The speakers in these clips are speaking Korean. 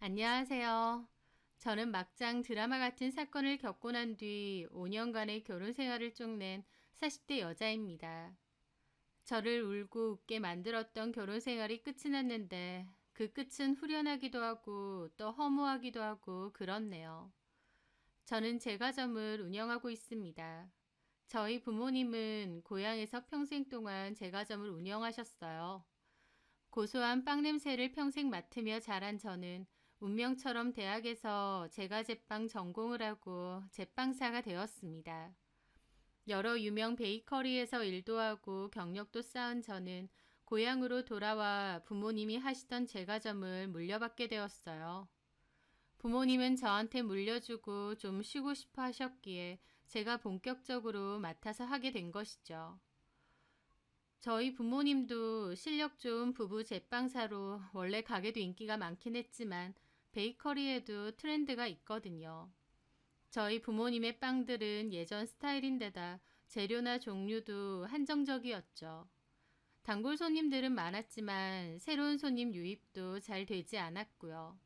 안녕하세요. 저는 막장 드라마 같은 사건을 겪고 난 뒤 5년간의 결혼 생활을 쪽낸 40대 여자입니다. 저를 울고 웃게 만들었던 결혼 생활이 끝이 났는데 그 끝은 후련하기도 하고 또 허무하기도 하고 그렇네요. 저는 제과점을 운영하고 있습니다. 저희 부모님은 고향에서 평생 동안 제과점을 운영하셨어요. 고소한 빵 냄새를 평생 맡으며 자란 저는 운명처럼 대학에서 제과제빵 전공을 하고 제빵사가 되었습니다. 여러 유명 베이커리에서 일도 하고 경력도 쌓은 저는 고향으로 돌아와 부모님이 하시던 제과점을 물려받게 되었어요. 부모님은 저한테 물려주고 좀 쉬고 싶어 하셨기에 제가 본격적으로 맡아서 하게 된 것이죠. 저희 부모님도 실력 좋은 부부 제빵사로 원래 가게도 인기가 많긴 했지만 베이커리에도 트렌드가 있거든요. 저희 부모님의 빵들은 예전 스타일인데다 재료나 종류도 한정적이었죠. 단골 손님들은 많았지만 새로운 손님 유입도 잘 되지 않았고요.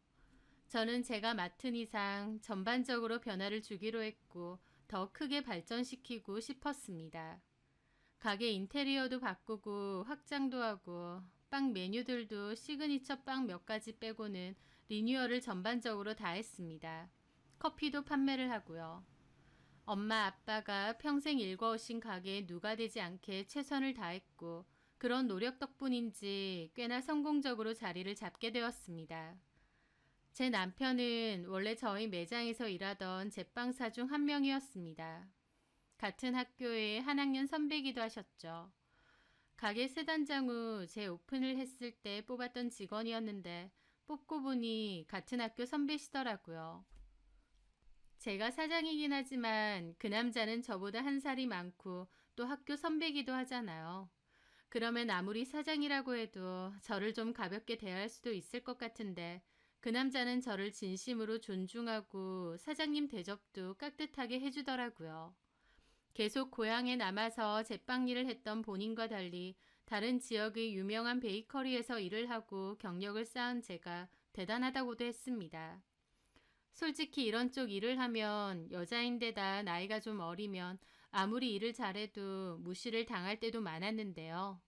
저는 제가 맡은 이상 전반적으로 변화를 주기로 했고 더 크게 발전시키고 싶었습니다. 가게 인테리어도 바꾸고 확장도 하고 빵 메뉴들도 시그니처 빵 몇 가지 빼고는 리뉴얼을 전반적으로 다 했습니다. 커피도 판매를 하고요. 엄마 아빠가 평생 일궈오신 가게에 누가 되지 않게 최선을 다했고 그런 노력 덕분인지 꽤나 성공적으로 자리를 잡게 되었습니다. 제 남편은 원래 저희 매장에서 일하던 제빵사 중 한 명이었습니다. 같은 학교의 한 학년 선배이기도 하셨죠. 가게 세 단장 후 제 오픈을 했을 때 뽑았던 직원이었는데 뽑고 보니 같은 학교 선배시더라고요. 제가 사장이긴 하지만 그 남자는 저보다 한 살이 많고 또 학교 선배기도 하잖아요. 그러면 아무리 사장이라고 해도 저를 좀 가볍게 대할 수도 있을 것 같은데 그 남자는 저를 진심으로 존중하고 사장님 대접도 깍듯하게 해주더라고요. 계속 고향에 남아서 제빵 일을 했던 본인과 달리 다른 지역의 유명한 베이커리에서 일을 하고 경력을 쌓은 제가 대단하다고도 했습니다. 솔직히 이런 쪽 일을 하면 여자인데다 나이가 좀 어리면 아무리 일을 잘해도 무시를 당할 때도 많았는데요.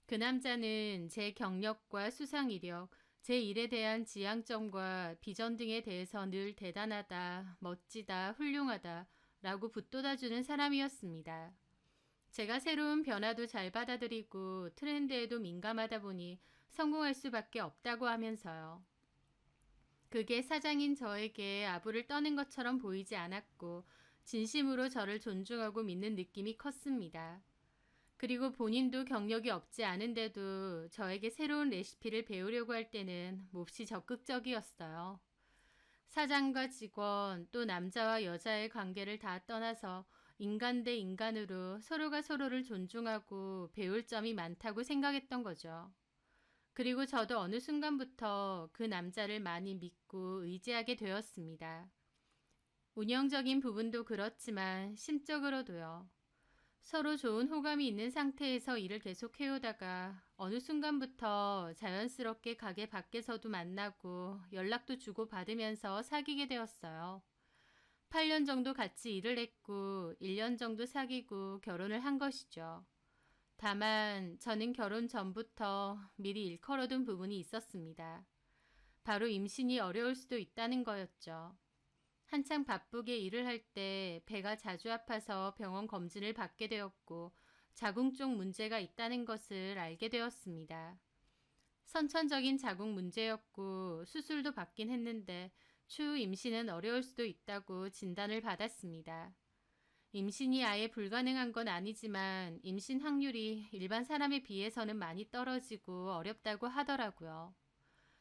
그 남자는 제 경력과 수상 이력, 제 일에 대한 지향점과 비전 등에 대해서 늘 대단하다, 멋지다, 훌륭하다 라고 붙돋아주는 사람이었습니다. 제가 새로운 변화도 잘 받아들이고 트렌드에도 민감하다 보니 성공할 수밖에 없다고 하면서요. 그게 사장인 저에게 아부를 떠는 것처럼 보이지 않았고 진심으로 저를 존중하고 믿는 느낌이 컸습니다. 그리고 본인도 경력이 없지 않은데도 저에게 새로운 레시피를 배우려고 할 때는 몹시 적극적이었어요. 사장과 직원 또 남자와 여자의 관계를 다 떠나서 인간 대 인간으로 서로가 서로를 존중하고 배울 점이 많다고 생각했던 거죠. 그리고 저도 어느 순간부터 그 남자를 많이 믿고 의지하게 되었습니다. 운영적인 부분도 그렇지만 심적으로도요. 서로 좋은 호감이 있는 상태에서 일을 계속 해오다가 어느 순간부터 자연스럽게 가게 밖에서도 만나고 연락도 주고받으면서 사귀게 되었어요. 8년 정도 같이 일을 했고 1년 정도 사귀고 결혼을 한 것이죠. 다만 저는 결혼 전부터 미리 일컬어둔 부분이 있었습니다. 바로 임신이 어려울 수도 있다는 거였죠. 한창 바쁘게 일을 할 때 배가 자주 아파서 병원 검진을 받게 되었고 자궁 쪽 문제가 있다는 것을 알게 되었습니다. 선천적인 자궁 문제였고 수술도 받긴 했는데 추후 임신은 어려울 수도 있다고 진단을 받았습니다. 임신이 아예 불가능한 건 아니지만 임신 확률이 일반 사람에 비해서는 많이 떨어지고 어렵다고 하더라고요.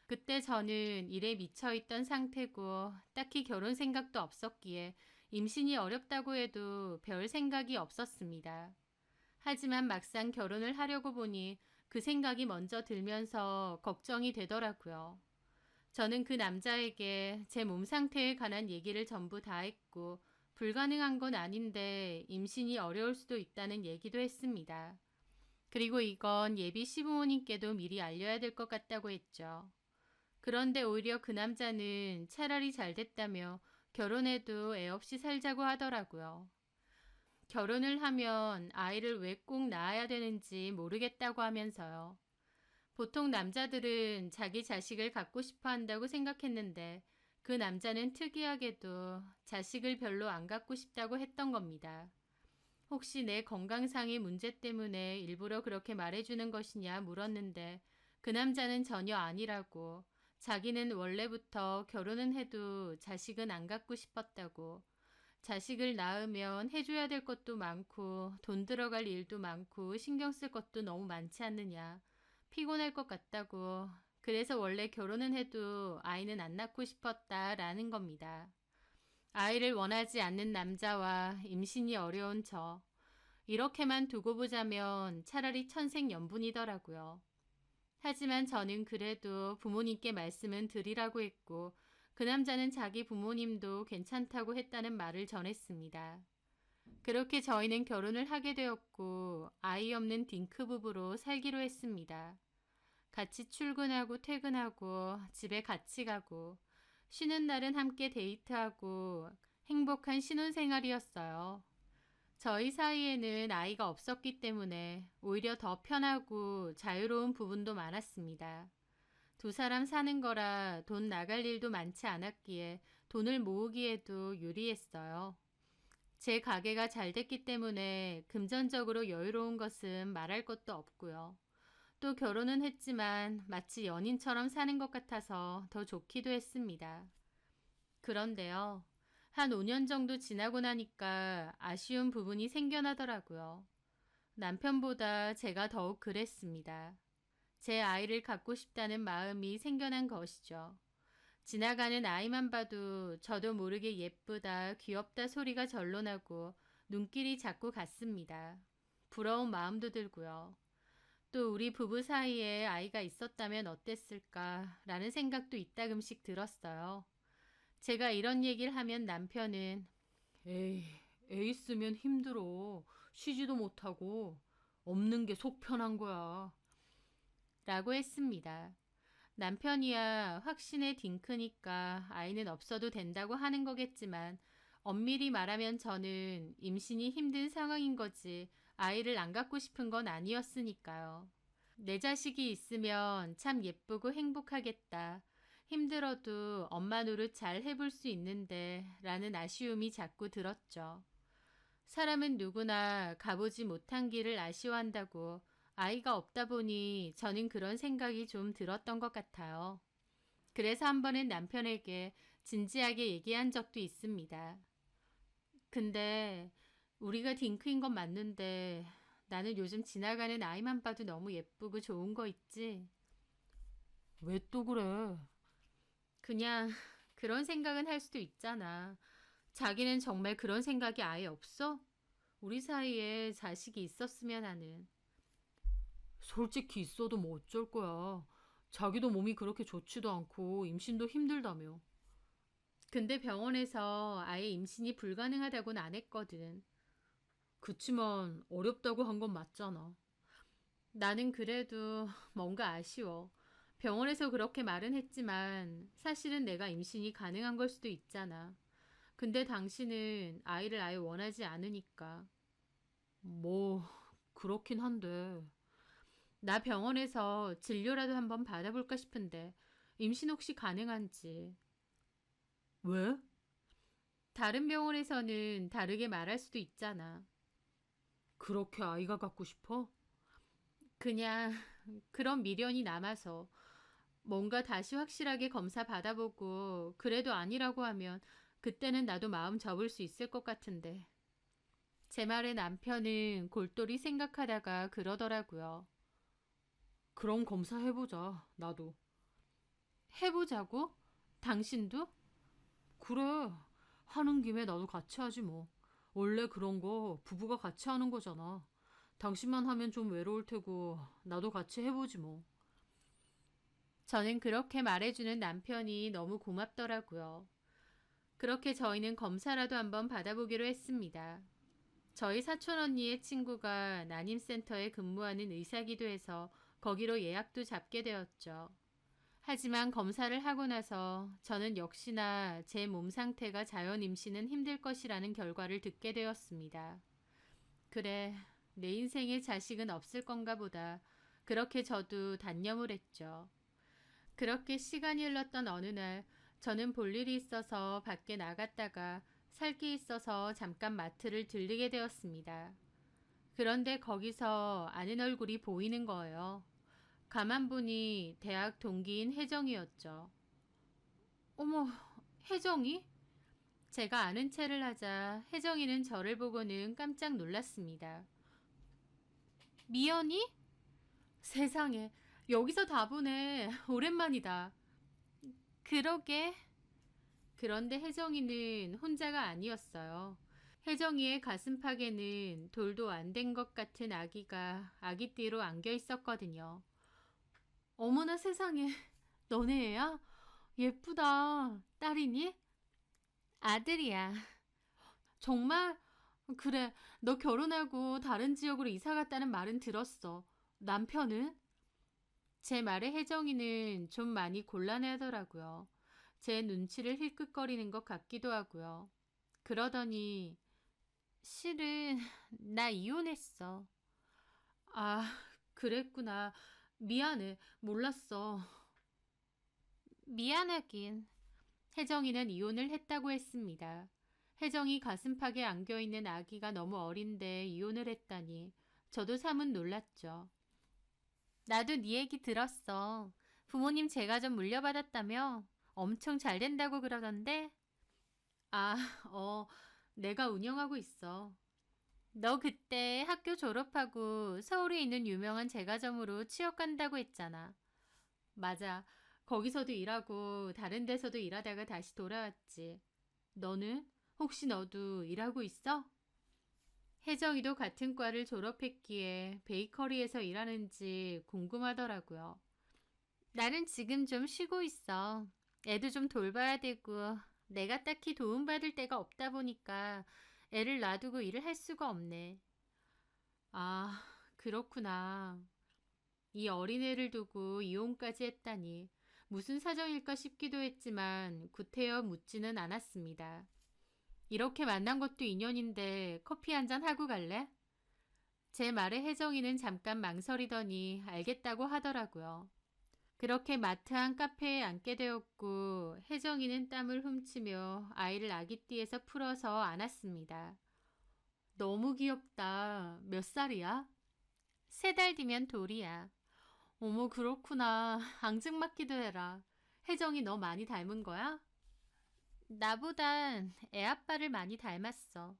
그때 저는 일에 미쳐있던 상태고 딱히 결혼 생각도 없었기에 임신이 어렵다고 해도 별 생각이 없었습니다. 하지만 막상 결혼을 하려고 보니 그 생각이 먼저 들면서 걱정이 되더라고요. 저는 그 남자에게 제 몸 상태에 관한 얘기를 전부 다 했고 불가능한 건 아닌데 임신이 어려울 수도 있다는 얘기도 했습니다. 그리고 이건 예비 시부모님께도 미리 알려야 될 것 같다고 했죠. 그런데 오히려 그 남자는 차라리 잘 됐다며 결혼해도 애 없이 살자고 하더라고요. 결혼을 하면 아이를 왜 꼭 낳아야 되는지 모르겠다고 하면서요. 보통 남자들은 자기 자식을 갖고 싶어 한다고 생각했는데 그 남자는 특이하게도 자식을 별로 안 갖고 싶다고 했던 겁니다. 혹시 내 건강상의 문제 때문에 일부러 그렇게 말해주는 것이냐 물었는데 그 남자는 전혀 아니라고, 자기는 원래부터 결혼은 해도 자식은 안 갖고 싶었다고, 자식을 낳으면 해줘야 될 것도 많고 돈 들어갈 일도 많고 신경 쓸 것도 너무 많지 않느냐, 피곤할 것 같다고, 그래서 원래 결혼은 해도 아이는 안 낳고 싶었다라는 겁니다. 아이를 원하지 않는 남자와 임신이 어려운 저, 이렇게만 두고 보자면 차라리 천생연분이더라고요. 하지만 저는 그래도 부모님께 말씀은 드리라고 했고 그 남자는 자기 부모님도 괜찮다고 했다는 말을 전했습니다. 그렇게 저희는 결혼을 하게 되었고 아이 없는 딩크 부부로 살기로 했습니다. 같이 출근하고 퇴근하고 집에 같이 가고 쉬는 날은 함께 데이트하고 행복한 신혼생활이었어요. 저희 사이에는 아이가 없었기 때문에 오히려 더 편하고 자유로운 부분도 많았습니다. 두 사람 사는 거라 돈 나갈 일도 많지 않았기에 돈을 모으기에도 유리했어요. 제 가게가 잘 됐기 때문에 금전적으로 여유로운 것은 말할 것도 없고요. 또 결혼은 했지만 마치 연인처럼 사는 것 같아서 더 좋기도 했습니다. 그런데요, 한 5년 정도 지나고 나니까 아쉬운 부분이 생겨나더라고요. 남편보다 제가 더욱 그랬습니다. 제 아이를 갖고 싶다는 마음이 생겨난 것이죠. 지나가는 아이만 봐도 저도 모르게 예쁘다, 귀엽다 소리가 절로 나고 눈길이 자꾸 갔습니다. 부러운 마음도 들고요. 또 우리 부부 사이에 아이가 있었다면 어땠을까 라는 생각도 이따금씩 들었어요. 제가 이런 얘기를 하면 남편은 에이, 애 있으면 힘들어. 쉬지도 못하고 없는 게 속 편한 거야. 라고 했습니다. 남편이야 확신의 딩크니까 아이는 없어도 된다고 하는 거겠지만 엄밀히 말하면 저는 임신이 힘든 상황인 거지 아이를 안 갖고 싶은 건 아니었으니까요. 내 자식이 있으면 참 예쁘고 행복하겠다. 힘들어도 엄마 노릇 잘 해볼 수 있는데 라는 아쉬움이 자꾸 들었죠. 사람은 누구나 가보지 못한 길을 아쉬워한다고, 아이가 없다 보니 저는 그런 생각이 좀 들었던 것 같아요. 그래서 한 번은 남편에게 진지하게 얘기한 적도 있습니다. 근데 우리가 딩크인 건 맞는데 나는 요즘 지나가는 아이만 봐도 너무 예쁘고 좋은 거 있지? 왜 또 그래? 그냥 그런 생각은 할 수도 있잖아. 자기는 정말 그런 생각이 아예 없어? 우리 사이에 자식이 있었으면 하는. 솔직히 있어도 뭐 어쩔 거야. 자기도 몸이 그렇게 좋지도 않고 임신도 힘들다며. 근데 병원에서 아예 임신이 불가능하다고는 안 했거든. 그치만 어렵다고 한 건 맞잖아. 나는 그래도 뭔가 아쉬워. 병원에서 그렇게 말은 했지만 사실은 내가 임신이 가능한 걸 수도 있잖아. 근데 당신은 아이를 아예 원하지 않으니까. 뭐, 그렇긴 한데. 나 병원에서 진료라도 한번 받아볼까 싶은데 임신 혹시 가능한지. 왜? 다른 병원에서는 다르게 말할 수도 있잖아. 그렇게 아이가 갖고 싶어? 그냥 그런 미련이 남아서. 뭔가 다시 확실하게 검사 받아보고 그래도 아니라고 하면 그때는 나도 마음 접을 수 있을 것 같은데. 제 말에 남편은 골똘히 생각하다가 그러더라고요. 그럼 검사해보자, 나도. 해보자고? 당신도? 그래, 하는 김에 나도 같이 하지 뭐. 원래 그런 거 부부가 같이 하는 거잖아. 당신만 하면 좀 외로울 테고 나도 같이 해보지 뭐. 저는 그렇게 말해주는 남편이 너무 고맙더라고요. 그렇게 저희는 검사라도 한번 받아보기로 했습니다. 저희 사촌 언니의 친구가 난임센터에 근무하는 의사기도 해서 거기로 예약도 잡게 되었죠. 하지만 검사를 하고 나서 저는 역시나 제 몸 상태가 자연 임신은 힘들 것이라는 결과를 듣게 되었습니다. 그래, 내 인생에 자식은 없을 건가 보다. 그렇게 저도 단념을 했죠. 그렇게 시간이 흘렀던 어느 날 저는 볼 일이 있어서 밖에 나갔다가 살 게 있어서 잠깐 마트를 들리게 되었습니다. 그런데 거기서 아는 얼굴이 보이는 거예요. 가만 보니 대학 동기인 혜정이었죠. 어머, 혜정이? 제가 아는 체를 하자 혜정이는 저를 보고는 깜짝 놀랐습니다. 미연이? 세상에, 여기서 다 보네. 오랜만이다. 그러게. 그런데 혜정이는 혼자가 아니었어요. 혜정이의 가슴팍에는 돌도 안 된 것 같은 아기가 아기띠로 안겨 있었거든요. 어머나 세상에, 너네 애야? 예쁘다. 딸이니? 아들이야. 정말? 그래, 너 결혼하고 다른 지역으로 이사 갔다는 말은 들었어. 남편은? 제 말에 혜정이는 좀 많이 곤란해하더라고요. 제 눈치를 힐끗거리는 것 같기도 하고요. 그러더니 실은 나 이혼했어. 아, 그랬구나. 미안해. 몰랐어. 미안하긴. 혜정이는 이혼을 했다고 했습니다. 혜정이 가슴팍에 안겨있는 아기가 너무 어린데 이혼을 했다니 저도 사뭇 놀랐죠. 나도 네 얘기 들었어. 부모님 제가 좀 물려받았다며? 엄청 잘 된다고 그러던데? 아, 어, 내가 운영하고 있어. 너 그때 학교 졸업하고 서울에 있는 유명한 제과점으로 취업 간다고 했잖아. 맞아. 거기서도 일하고 다른 데서도 일하다가 다시 돌아왔지. 너는? 혹시 너도 일하고 있어? 혜정이도 같은 과를 졸업했기에 베이커리에서 일하는지 궁금하더라고요. 나는 지금 좀 쉬고 있어. 애도 좀 돌봐야 되고 내가 딱히 도움받을 데가 없다 보니까 애를 놔두고 일을 할 수가 없네. 아, 그렇구나. 이 어린애를 두고 이혼까지 했다니 무슨 사정일까 싶기도 했지만 구태여 묻지는 않았습니다. 이렇게 만난 것도 인연인데 커피 한 잔 하고 갈래? 제 말에 혜정이는 잠깐 망설이더니 알겠다고 하더라고요. 그렇게 마트 한 카페에 앉게 되었고 혜정이는 땀을 훔치며 아이를 아기띠에서 풀어서 안았습니다. 너무 귀엽다. 몇 살이야? 3달 뒤면 돌이야. 어머 그렇구나. 앙증맞기도 해라. 혜정이 너 많이 닮은 거야? 나보단 애 아빠를 많이 닮았어.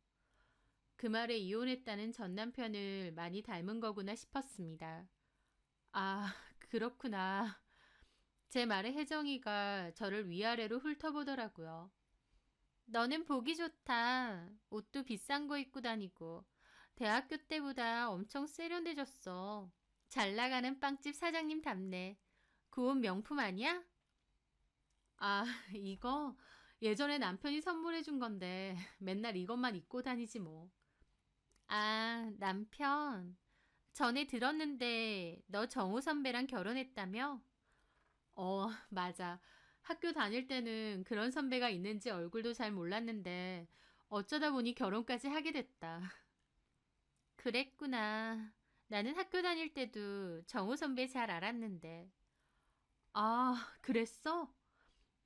그 말에 이혼했다는 전 남편을 많이 닮은 거구나 싶었습니다. 아, 그렇구나. 제 말에 혜정이가 저를 위아래로 훑어보더라고요. 너는 보기 좋다. 옷도 비싼 거 입고 다니고. 대학교 때보다 엄청 세련돼졌어. 잘 나가는 빵집 사장님 답네. 그 옷 명품 아니야? 아, 이거 예전에 남편이 선물해 준 건데 맨날 이것만 입고 다니지 뭐. 아, 남편. 전에 들었는데 너 정우 선배랑 결혼했다며? 맞아. 학교 다닐 때는 그런 선배가 있는지 얼굴도 잘 몰랐는데 어쩌다 보니 결혼까지 하게 됐다. 그랬구나. 나는 학교 다닐 때도 정우 선배 잘 알았는데. 아, 그랬어?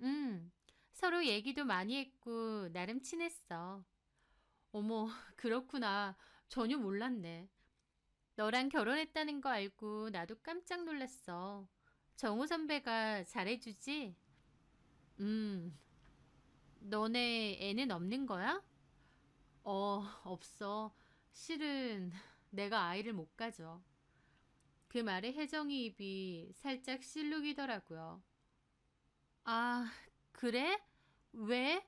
응. 서로 얘기도 많이 했고 나름 친했어. 어머, 그렇구나. 전혀 몰랐네. 너랑 결혼했다는 거 알고 나도 깜짝 놀랐어. 정우 선배가 잘해주지? 음, 너네 애는 없는 거야? 없어. 실은 내가 아이를 못 가져. 그 말에 혜정이 입이 살짝 실룩이더라고요. 아, 그래? 왜?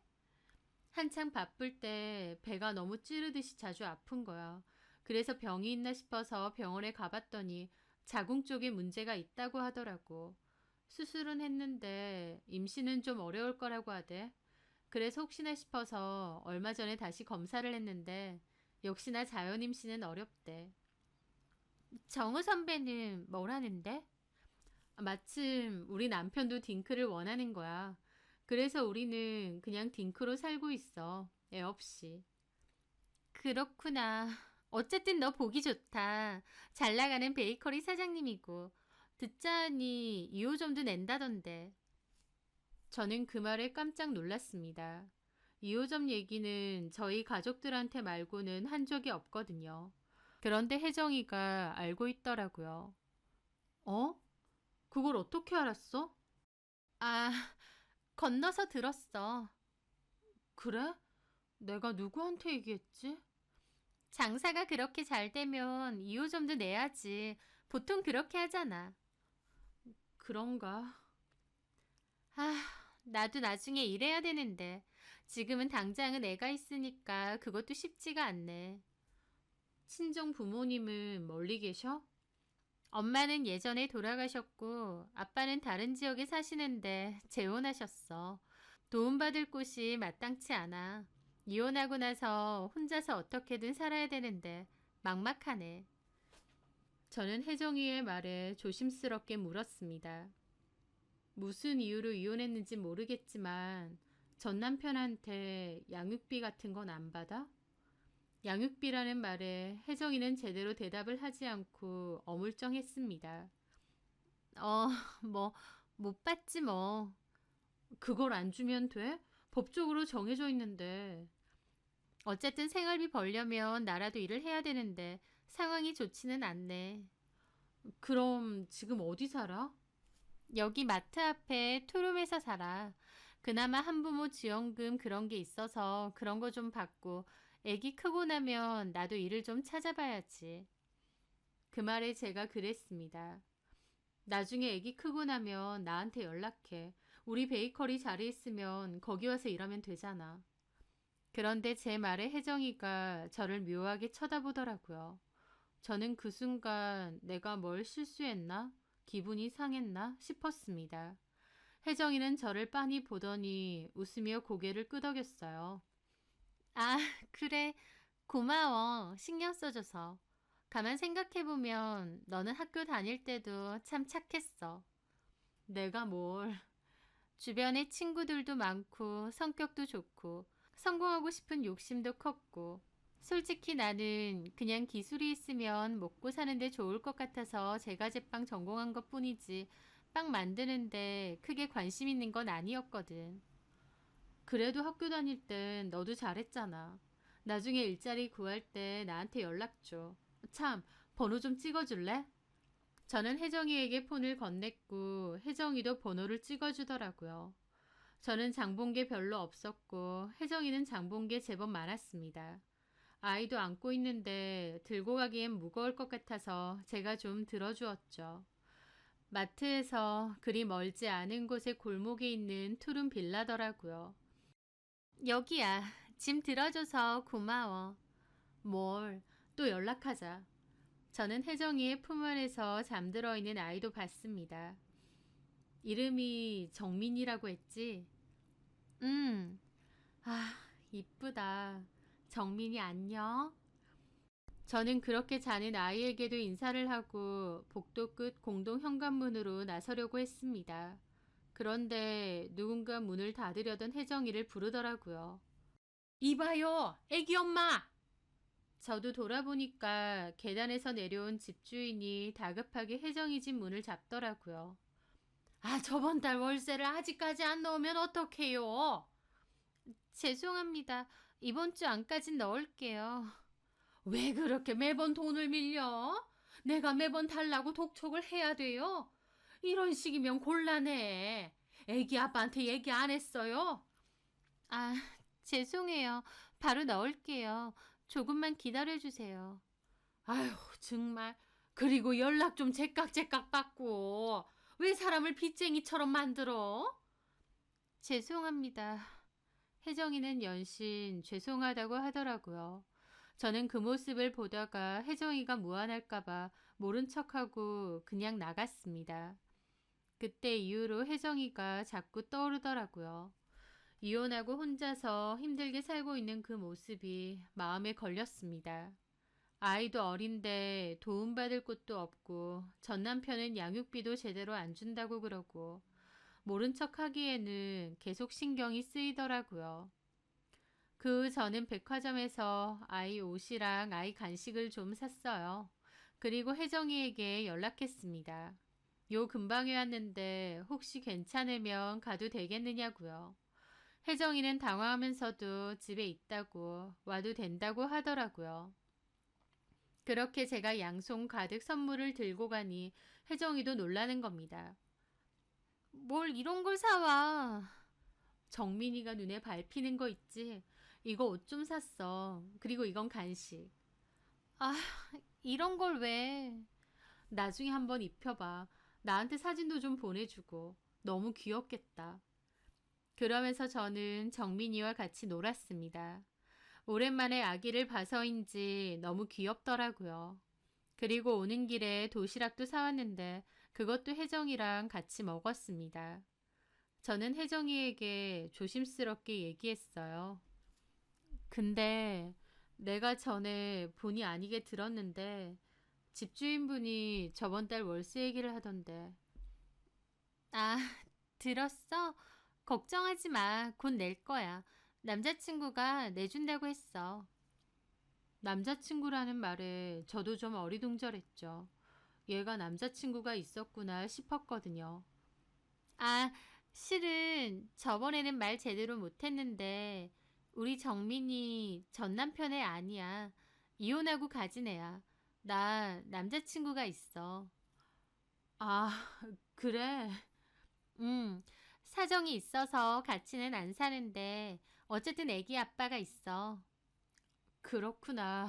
한창 바쁠 때 배가 너무 찌르듯이 자주 아픈 거야. 그래서 병이 있나 싶어서 병원에 가봤더니 자궁 쪽에 문제가 있다고 하더라고. 수술은 했는데 임신은 좀 어려울 거라고 하대. 그래서 혹시나 싶어서 얼마 전에 다시 검사를 했는데 역시나 자연 임신은 어렵대. 정우 선배는 뭘 하는데? 마침 우리 남편도 딩크를 원하는 거야. 그래서 우리는 그냥 딩크로 살고 있어. 애 없이. 그렇구나. 어쨌든 너 보기 좋다. 잘 나가는 베이커리 사장님이고. 듣자 하니 2호점도 낸다던데. 저는 그 말에 깜짝 놀랐습니다. 2호점 얘기는 저희 가족들한테 말고는 한 적이 없거든요. 그런데 혜정이가 알고 있더라고요. 어? 그걸 어떻게 알았어? 아, 건너서 들었어. 그래? 내가 누구한테 얘기했지? 장사가 그렇게 잘 되면 2호점도 내야지. 보통 그렇게 하잖아. 그런가? 아, 나도 나중에 일해야 되는데. 지금은 당장은 애가 있으니까 그것도 쉽지가 않네. 친정 부모님은 멀리 계셔? 엄마는 예전에 돌아가셨고 아빠는 다른 지역에 사시는데 재혼하셨어. 도움받을 곳이 마땅치 않아. 이혼하고 나서 혼자서 어떻게든 살아야 되는데 막막하네. 저는 혜정이의 말에 조심스럽게 물었습니다. 무슨 이유로 이혼했는지 모르겠지만 전 남편한테 양육비 같은 건 안 받아? 양육비라는 말에 혜정이는 제대로 대답을 하지 않고 어물쩡했습니다. 어, 뭐, 못 받지 뭐. 그걸 안 주면 돼? 법적으로 정해져 있는데. 어쨌든 생활비 벌려면 나라도 일을 해야 되는데 상황이 좋지는 않네. 그럼 지금 어디 살아? 여기 마트 앞에 투룸에서 살아. 그나마 한부모 지원금 그런 게 있어서 그런 거 좀 받고 애기 크고 나면 나도 일을 좀 찾아봐야지. 그 말에 제가 그랬습니다. 나중에 애기 크고 나면 나한테 연락해. 우리 베이커리 자리 있으면 거기 와서 일하면 되잖아. 그런데 제 말에 혜정이가 저를 묘하게 쳐다보더라고요. 저는 그 순간 내가 뭘 실수했나? 기분이 상했나? 싶었습니다. 혜정이는 저를 빤히 보더니 웃으며 고개를 끄덕였어요. 아, 그래. 고마워. 신경 써줘서. 가만 생각해보면 너는 학교 다닐 때도 참 착했어. 내가 뭘. 주변에 친구들도 많고 성격도 좋고 성공하고 싶은 욕심도 컸고 솔직히 나는 그냥 기술이 있으면 먹고 사는데 좋을 것 같아서 제과제빵 전공한 것뿐이지 빵 만드는데 크게 관심 있는 건 아니었거든. 그래도 학교 다닐 땐 너도 잘했잖아. 나중에 일자리 구할 때 나한테 연락 줘. 참, 번호 좀 찍어줄래? 저는 혜정이에게 폰을 건넸고 혜정이도 번호를 찍어주더라고요. 저는 장본 게 별로 없었고 혜정이는 장본 게 제법 많았습니다. 아이도 안고 있는데 들고 가기엔 무거울 것 같아서 제가 좀 들어주었죠. 마트에서 그리 멀지 않은 곳의 골목에 있는 투룸 빌라더라고요. 여기야. 짐 들어줘서 고마워. 뭘, 또 연락하자. 저는 혜정이의 품 안에서 잠들어 있는 아이도 봤습니다. 이름이 정민이라고 했지? 음, 아, 이쁘다. 정민이 안녕? 저는 그렇게 자는 아이에게도 인사를 하고 복도 끝 공동 현관문으로 나서려고 했습니다. 그런데 누군가 문을 닫으려던 혜정이를 부르더라고요. 이봐요, 애기 엄마! 저도 돌아보니까 계단에서 내려온 집주인이 다급하게 혜정이 집 문을 잡더라고요. 아, 저번 달 월세를 아직까지 안 넣으면 어떡해요? 죄송합니다. 이번 주 안까진 넣을게요. 왜 그렇게 매번 돈을 밀려? 내가 매번 달라고 독촉을 해야 돼요? 이런 식이면 곤란해. 애기 아빠한테 얘기 안 했어요? 아, 죄송해요. 바로 넣을게요. 조금만 기다려주세요. 아휴, 정말. 그리고 연락 좀 제깍제깍 받고. 왜 사람을 빚쟁이처럼 만들어? 죄송합니다. 혜정이는 연신 죄송하다고 하더라고요. 저는 그 모습을 보다가 혜정이가 무안할까봐 모른 척하고 그냥 나갔습니다. 그때 이후로 혜정이가 자꾸 떠오르더라고요. 이혼하고 혼자서 힘들게 살고 있는 그 모습이 마음에 걸렸습니다. 아이도 어린데 도움받을 곳도 없고 전 남편은 양육비도 제대로 안 준다고 그러고 모른 척 하기에는 계속 신경이 쓰이더라고요. 그 저는 백화점에서 아이 옷이랑 아이 간식을 좀 샀어요. 그리고 혜정이에게 연락했습니다. 요 근방에 왔는데 혹시 괜찮으면 가도 되겠느냐고요. 혜정이는 당황하면서도 집에 있다고 와도 된다고 하더라고요. 그렇게 제가 양손 가득 선물을 들고 가니 혜정이도 놀라는 겁니다. 뭘 이런 걸 사와. 정민이가 눈에 밟히는 거 있지? 이거 옷 좀 샀어. 그리고 이건 간식. 아, 이런 걸 왜? 나중에 한번 입혀봐. 나한테 사진도 좀 보내주고. 너무 귀엽겠다. 그러면서 저는 정민이와 같이 놀았습니다. 오랜만에 아기를 봐서인지 너무 귀엽더라고요. 그리고 오는 길에 도시락도 사왔는데 그것도 혜정이랑 같이 먹었습니다. 저는 혜정이에게 조심스럽게 얘기했어요. 근데 내가 전에 본의 아니게 들었는데 집주인분이 저번 달 월세 얘기를 하던데. 아, 들었어? 걱정하지 마. 곧 낼 거야. 남자친구가 내준다고 했어. 남자친구라는 말에 저도 좀 어리둥절했죠. 얘가 남자친구가 있었구나 싶었거든요. 아, 실은 저번에는 말 제대로 못했는데 우리 정민이 전 남편애 아니야. 이혼하고 가진 애야. 나 남자친구가 있어. 아, 그래? 응. 사정이 있어서 같이는 안 사는데 어쨌든 애기 아빠가 있어. 그렇구나.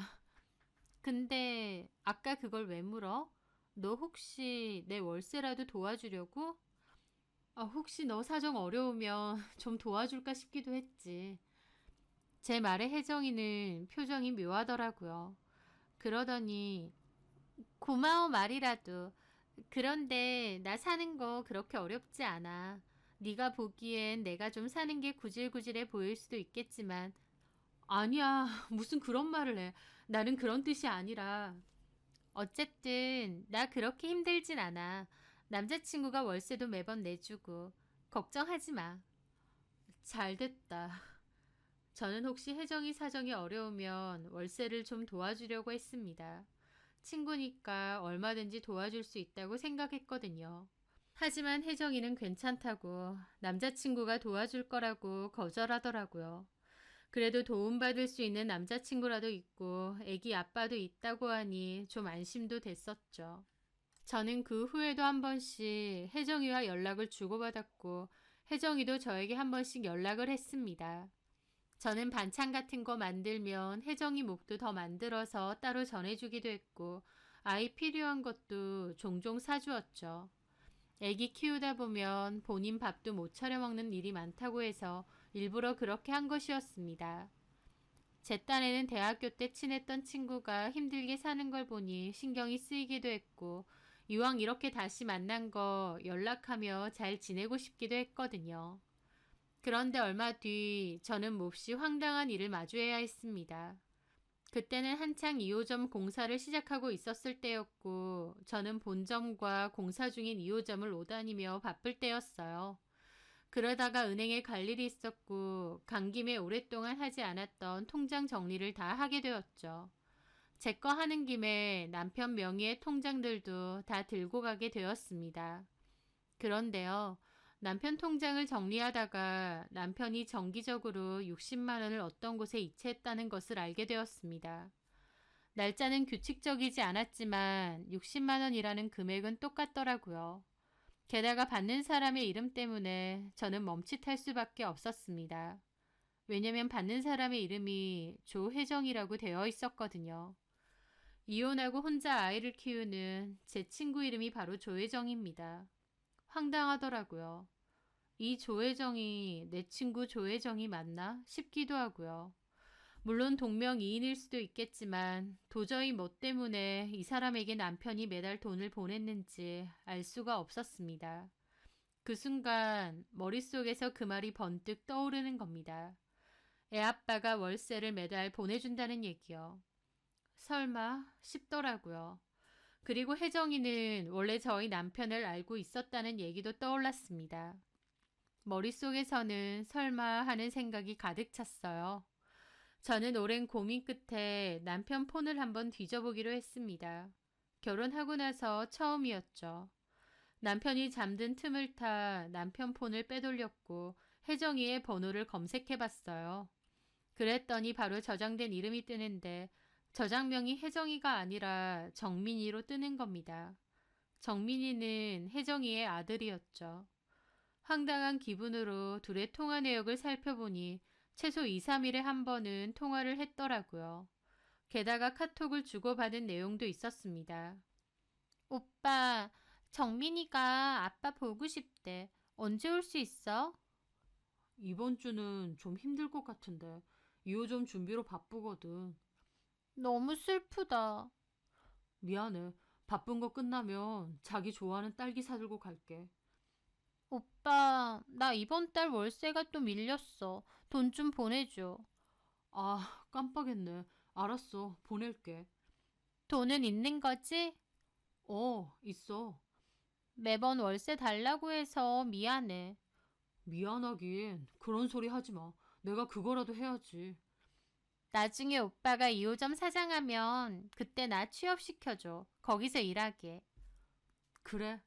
근데 아까 그걸 왜 물어? 너 혹시 내 월세라도 도와주려고? 혹시 너 사정 어려우면 좀 도와줄까 싶기도 했지. 제 말에 혜정이는 표정이 묘하더라고요. 그러더니 고마워 말이라도. 그런데 나 사는 거 그렇게 어렵지 않아. 네가 보기엔 내가 좀 사는 게 구질구질해 보일 수도 있겠지만 아니야. 무슨 그런 말을 해. 나는 그런 뜻이 아니라. 어쨌든 나 그렇게 힘들진 않아. 남자친구가 월세도 매번 내주고. 걱정하지 마. 잘 됐다. 저는 혹시 혜정이 사정이 어려우면 월세를 좀 도와주려고 했습니다. 친구니까 얼마든지 도와줄 수 있다고 생각했거든요. 하지만 혜정이는 괜찮다고 남자친구가 도와줄 거라고 거절하더라고요. 그래도 도움받을 수 있는 남자친구라도 있고 애기 아빠도 있다고 하니 좀 안심도 됐었죠. 저는 그 후에도 한 번씩 혜정이와 연락을 주고받았고 혜정이도 저에게 한 번씩 연락을 했습니다. 저는 반찬 같은 거 만들면 혜정이 목도 더 만들어서 따로 전해주기도 했고 아이 필요한 것도 종종 사주었죠. 애기 키우다 보면 본인 밥도 못 차려 먹는 일이 많다고 해서 일부러 그렇게 한 것이었습니다. 제 딴에는 대학교 때 친했던 친구가 힘들게 사는 걸 보니 신경이 쓰이기도 했고 이왕 이렇게 다시 만난 거 연락하며 잘 지내고 싶기도 했거든요. 그런데 얼마 뒤 저는 몹시 황당한 일을 마주해야 했습니다. 그때는 한창 2호점 공사를 시작하고 있었을 때였고 저는 본점과 공사 중인 2호점을 오다니며 바쁠 때였어요. 그러다가 은행에 갈 일이 있었고 간 김에 오랫동안 하지 않았던 통장 정리를 다 하게 되었죠. 제 거 하는 김에 남편 명의의 통장들도 다 들고 가게 되었습니다. 그런데요. 남편 통장을 정리하다가 남편이 정기적으로 60만 원을 어떤 곳에 이체했다는 것을 알게 되었습니다. 날짜는 규칙적이지 않았지만 60만 원이라는 금액은 똑같더라고요. 게다가 받는 사람의 이름 때문에 저는 멈칫할 수밖에 없었습니다. 왜냐면 받는 사람의 이름이 조혜정이라고 되어 있었거든요. 이혼하고 혼자 아이를 키우는 제 친구 이름이 바로 조혜정입니다. 황당하더라고요. 이 조혜정이 내 친구 조혜정이 맞나 싶기도 하고요. 물론 동명이인일 수도 있겠지만 도저히 뭐 때문에 이 사람에게 남편이 매달 돈을 보냈는지 알 수가 없었습니다. 그 순간 머릿속에서 그 말이 번뜩 떠오르는 겁니다. 애 아빠가 월세를 매달 보내준다는 얘기요. 설마 싶더라고요. 그리고 혜정이는 원래 저희 남편을 알고 있었다는 얘기도 떠올랐습니다. 머릿속에서는 설마 하는 생각이 가득 찼어요. 저는 오랜 고민 끝에 남편 폰을 한번 뒤져보기로 했습니다. 결혼하고 나서 처음이었죠. 남편이 잠든 틈을 타 남편 폰을 빼돌렸고 혜정이의 번호를 검색해봤어요. 그랬더니 바로 저장된 이름이 뜨는데 저장명이 혜정이가 아니라 정민이로 뜨는 겁니다. 정민이는 혜정이의 아들이었죠. 황당한 기분으로 둘의 통화 내역을 살펴보니 최소 2, 3일에 한 번은 통화를 했더라고요. 게다가 카톡을 주고받은 내용도 있었습니다. 오빠, 정민이가 아빠 보고 싶대. 언제 올 수 있어? 이번 주는 좀 힘들 것 같은데 2호점 준비로 바쁘거든. 너무 슬프다. 미안해. 바쁜 거 끝나면 자기 좋아하는 딸기 사들고 갈게. 오빠, 나 이번 달 월세가 또 밀렸어. 돈 좀 보내줘. 아, 깜빡했네. 알았어. 보낼게. 돈은 있는 거지? 있어. 매번 월세 달라고 해서 미안해. 미안하긴. 그런 소리 하지 마. 내가 그거라도 해야지. 나중에 오빠가 2호점 사장하면 그때 나 취업시켜줘. 거기서 일하게. 그래.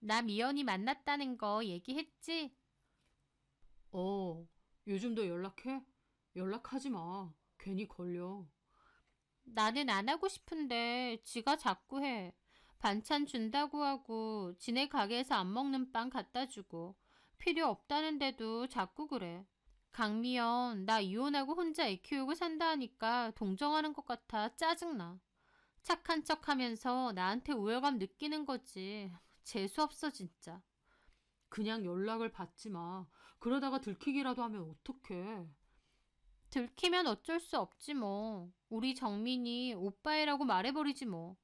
나 미연이 만났다는 거 얘기했지? 어, 요즘도 연락해? 연락하지 마. 괜히 걸려. 나는 안 하고 싶은데 지가 자꾸 해. 반찬 준다고 하고 지네 가게에서 안 먹는 빵 갖다 주고 필요 없다는데도 자꾸 그래. 강미연, 나 이혼하고 혼자 애 키우고 산다 하니까 동정하는 것 같아 짜증나. 착한 척 하면서 나한테 우월감 느끼는 거지. 재수없어 진짜. 그냥 연락을 받지 마. 그러다가 들키기라도 하면 어떡해. 들키면 어쩔 수 없지 뭐. 우리 정민이 오빠애라고 말해버리지 뭐.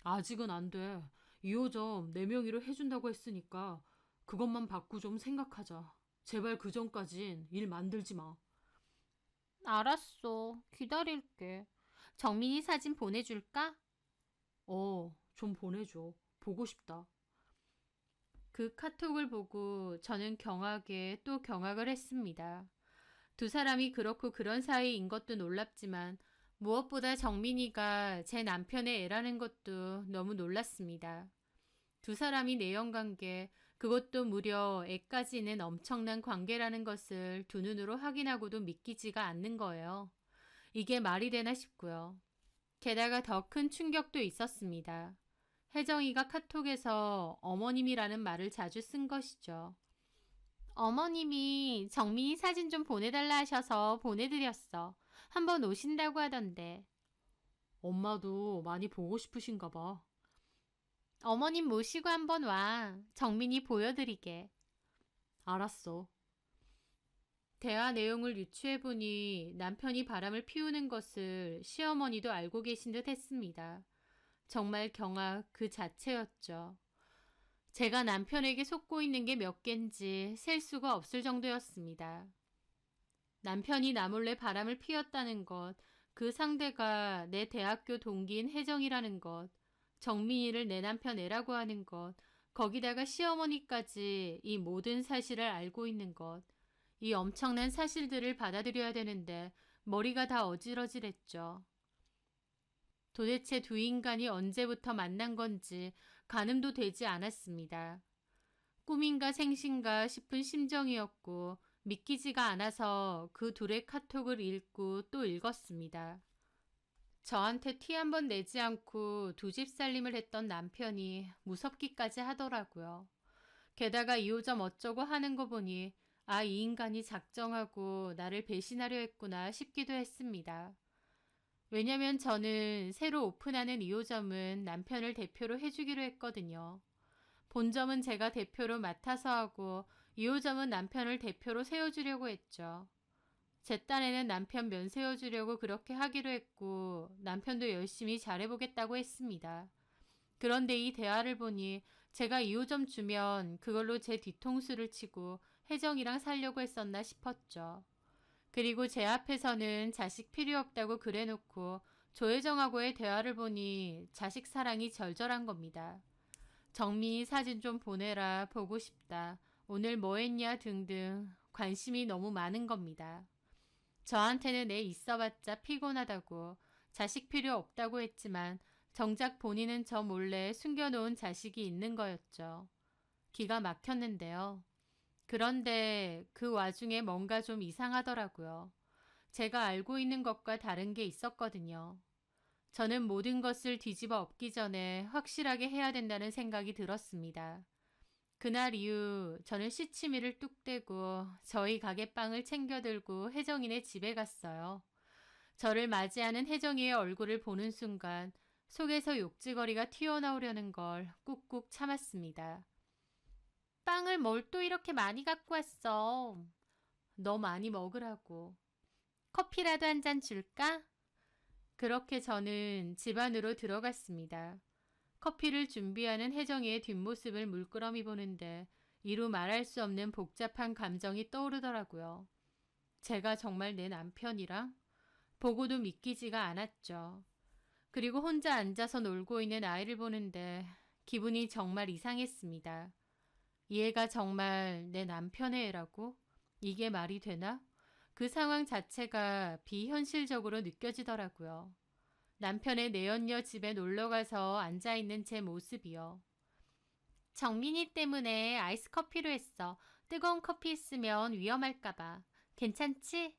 아직은 안 돼. 2호점 내 명의로 해준다고 했으니까 그것만 받고 좀 생각하자. 제발 그 전까진 일 만들지 마. 알았어. 기다릴게. 정민이 사진 보내줄까? 좀 보내줘. 보고 싶다. 그 카톡을 보고 저는 경악에 또 경악을 했습니다. 두 사람이 그렇고 그런 사이인 것도 놀랍지만 무엇보다 정민이가 제 남편의 애라는 것도 너무 놀랐습니다. 두 사람이 내연관계, 그것도 무려 애까지는 엄청난 관계라는 것을 두 눈으로 확인하고도 믿기지가 않는 거예요. 이게 말이 되나 싶고요. 게다가 더 큰 충격도 있었습니다. 혜정이가 카톡에서 어머님이라는 말을 자주 쓴 것이죠. 어머님이 정민이 사진 좀 보내달라 하셔서 보내드렸어. 한번 오신다고 하던데. 엄마도 많이 보고 싶으신가 봐. 어머님 모시고 한번 와. 정민이 보여드리게. 알았어. 대화 내용을 유추해보니 남편이 바람을 피우는 것을 시어머니도 알고 계신 듯 했습니다. 정말 경악 그 자체였죠. 제가 남편에게 속고 있는 게 몇 갠지 셀 수가 없을 정도였습니다. 남편이 나 몰래 바람을 피웠다는 것, 그 상대가 내 대학교 동기인 혜정이라는 것, 정민이를 내 남편 애라고 하는 것, 거기다가 시어머니까지 이 모든 사실을 알고 있는 것, 이 엄청난 사실들을 받아들여야 되는데 머리가 다 어지러지랬죠. 도대체 두 인간이 언제부터 만난 건지 가늠도 되지 않았습니다. 꿈인가 생신가 싶은 심정이었고 믿기지가 않아서 그 둘의 카톡을 읽고 또 읽었습니다. 저한테 티 한 번 내지 않고 두 집 살림을 했던 남편이 무섭기까지 하더라고요. 게다가 2호점 어쩌고 하는 거 보니 이 인간이 작정하고 나를 배신하려 했구나 싶기도 했습니다. 왜냐면 저는 새로 오픈하는 2호점은 남편을 대표로 해주기로 했거든요. 본점은 제가 대표로 맡아서 하고 2호점은 남편을 대표로 세워주려고 했죠. 제 딴에는 남편 면 세워주려고 그렇게 하기로 했고 남편도 열심히 잘해보겠다고 했습니다. 그런데 이 대화를 보니 제가 2호점 주면 그걸로 제 뒤통수를 치고 혜정이랑 살려고 했었나 싶었죠. 그리고 제 앞에서는 자식 필요 없다고 그래놓고 조혜정하고의 대화를 보니 자식 사랑이 절절한 겁니다. 정민이 사진 좀 보내라, 보고 싶다, 오늘 뭐 했냐 등등 관심이 너무 많은 겁니다. 저한테는 애 있어봤자 피곤하다고, 자식 필요 없다고 했지만 정작 본인은 저 몰래 숨겨놓은 자식이 있는 거였죠. 기가 막혔는데요. 그런데 그 와중에 뭔가 좀 이상하더라고요. 제가 알고 있는 것과 다른 게 있었거든요. 저는 모든 것을 뒤집어 엎기 전에 확실하게 해야 된다는 생각이 들었습니다. 그날 이후 저는 시치미를 뚝 떼고 저희 가게 빵을 챙겨 들고 혜정이네 집에 갔어요. 저를 맞이하는 혜정이의 얼굴을 보는 순간 속에서 욕지거리가 튀어나오려는 걸 꾹꾹 참았습니다. 빵을 뭘 또 이렇게 많이 갖고 왔어? 너 많이 먹으라고. 커피라도 한 잔 줄까? 그렇게 저는 집 안으로 들어갔습니다. 커피를 준비하는 혜정이의 뒷모습을 물끄러미 보는데 이루 말할 수 없는 복잡한 감정이 떠오르더라고요. 제가 정말 내 남편이랑? 보고도 믿기지가 않았죠. 그리고 혼자 앉아서 놀고 있는 아이를 보는데 기분이 정말 이상했습니다. 이 애가 정말 내 남편의 애라고? 이게 말이 되나? 그 상황 자체가 비현실적으로 느껴지더라고요. 남편의 내연녀 집에 놀러가서 앉아있는 제 모습이요. 정민이 때문에 아이스 커피로 했어. 뜨거운 커피 있으면 위험할까봐. 괜찮지?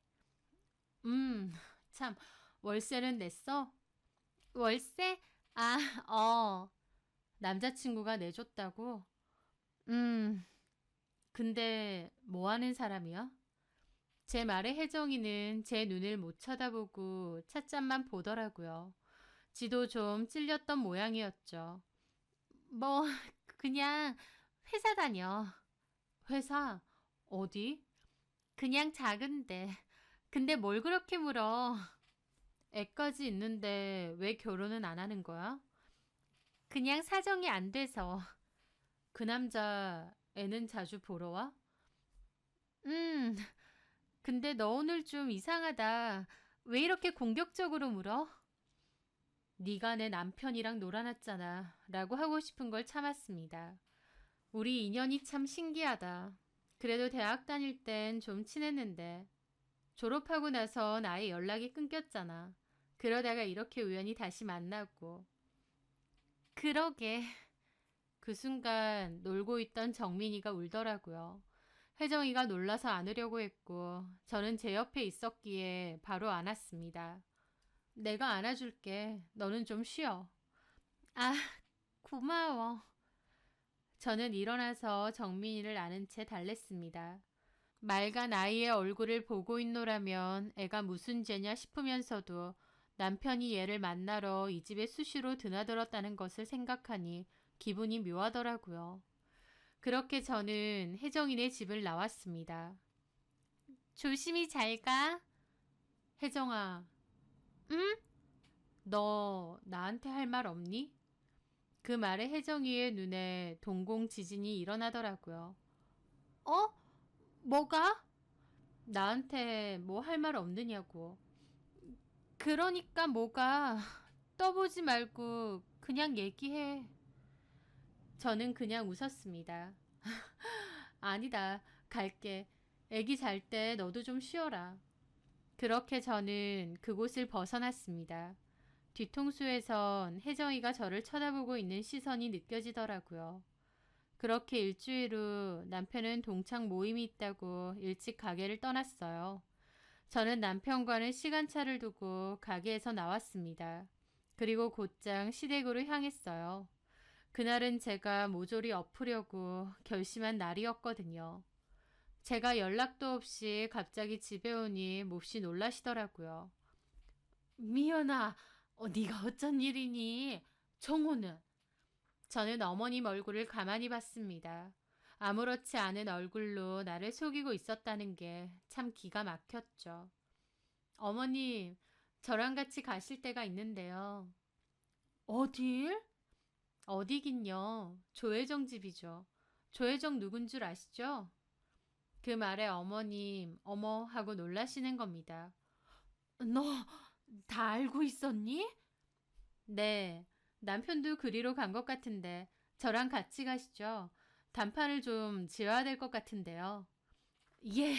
음, 참, 월세는 냈어? 월세? 아, 남자친구가 내줬다고? 음, 근데 뭐 하는 사람이야? 제 말에 혜정이는 제 눈을 못 쳐다보고 찻잔만 보더라고요. 지도 좀 찔렸던 모양이었죠. 뭐, 그냥 회사 다녀. 회사? 어디? 그냥 작은데. 근데 뭘 그렇게 물어? 애까지 있는데 왜 결혼은 안 하는 거야? 그냥 사정이 안 돼서. 그 남자 애는 자주 보러 와? 음, 근데 너 오늘 좀 이상하다. 왜 이렇게 공격적으로 물어? 네가 내 남편이랑 놀아놨잖아 라고 하고 싶은 걸 참았습니다. 우리 인연이 참 신기하다. 그래도 대학 다닐 땐 좀 친했는데 졸업하고 나선 아예 연락이 끊겼잖아. 그러다가 이렇게 우연히 다시 만나고. 그러게. 그 순간 놀고 있던 정민이가 울더라고요. 혜정이가 놀라서 안으려고 했고 저는 제 옆에 있었기에 바로 안았습니다. 내가 안아줄게. 너는 좀 쉬어. 아, 고마워. 저는 일어나서 정민이를 안은 채 달랬습니다. 맑은 아이의 얼굴을 보고 있노라면 애가 무슨 죄냐 싶으면서도 남편이 얘를 만나러 이 집에 수시로 드나들었다는 것을 생각하니 기분이 묘하더라고요. 그렇게 저는 혜정이네 집을 나왔습니다. 조심히 잘 가. 혜정아, 응? 너 나한테 할 말 없니? 그 말에 혜정이의 눈에 동공 지진이 일어나더라고요. 어? 뭐가? 나한테 뭐 할 말 없느냐고. 그러니까 뭐가. 떠보지 말고 그냥 얘기해. 저는 그냥 웃었습니다. 아니다. 갈게. 애기 잘 때 너도 좀 쉬어라. 그렇게 저는 그곳을 벗어났습니다. 뒤통수에선 혜정이가 저를 쳐다보고 있는 시선이 느껴지더라고요. 그렇게 일주일 후 남편은 동창 모임이 있다고 일찍 가게를 떠났어요. 저는 남편과는 시간차를 두고 가게에서 나왔습니다. 그리고 곧장 시댁으로 향했어요. 그날은 제가 모조리 엎으려고 결심한 날이었거든요. 제가 연락도 없이 갑자기 집에 오니 몹시 놀라시더라고요. 미연아, 네가 어쩐 일이니? 정호는? 저는 어머님 얼굴을 가만히 봤습니다. 아무렇지 않은 얼굴로 나를 속이고 있었다는 게 참 기가 막혔죠. 어머님, 저랑 같이 가실 때가 있는데요. 어딜? 어디긴요. 조혜정 집이죠. 조혜정 누군 줄 아시죠? 그 말에 어머님, 어머 하고 놀라시는 겁니다. 너, 다 알고 있었니? 네, 남편도 그리로 간 것 같은데 저랑 같이 가시죠. 단판을 좀 지어야 될 것 같은데요. 예,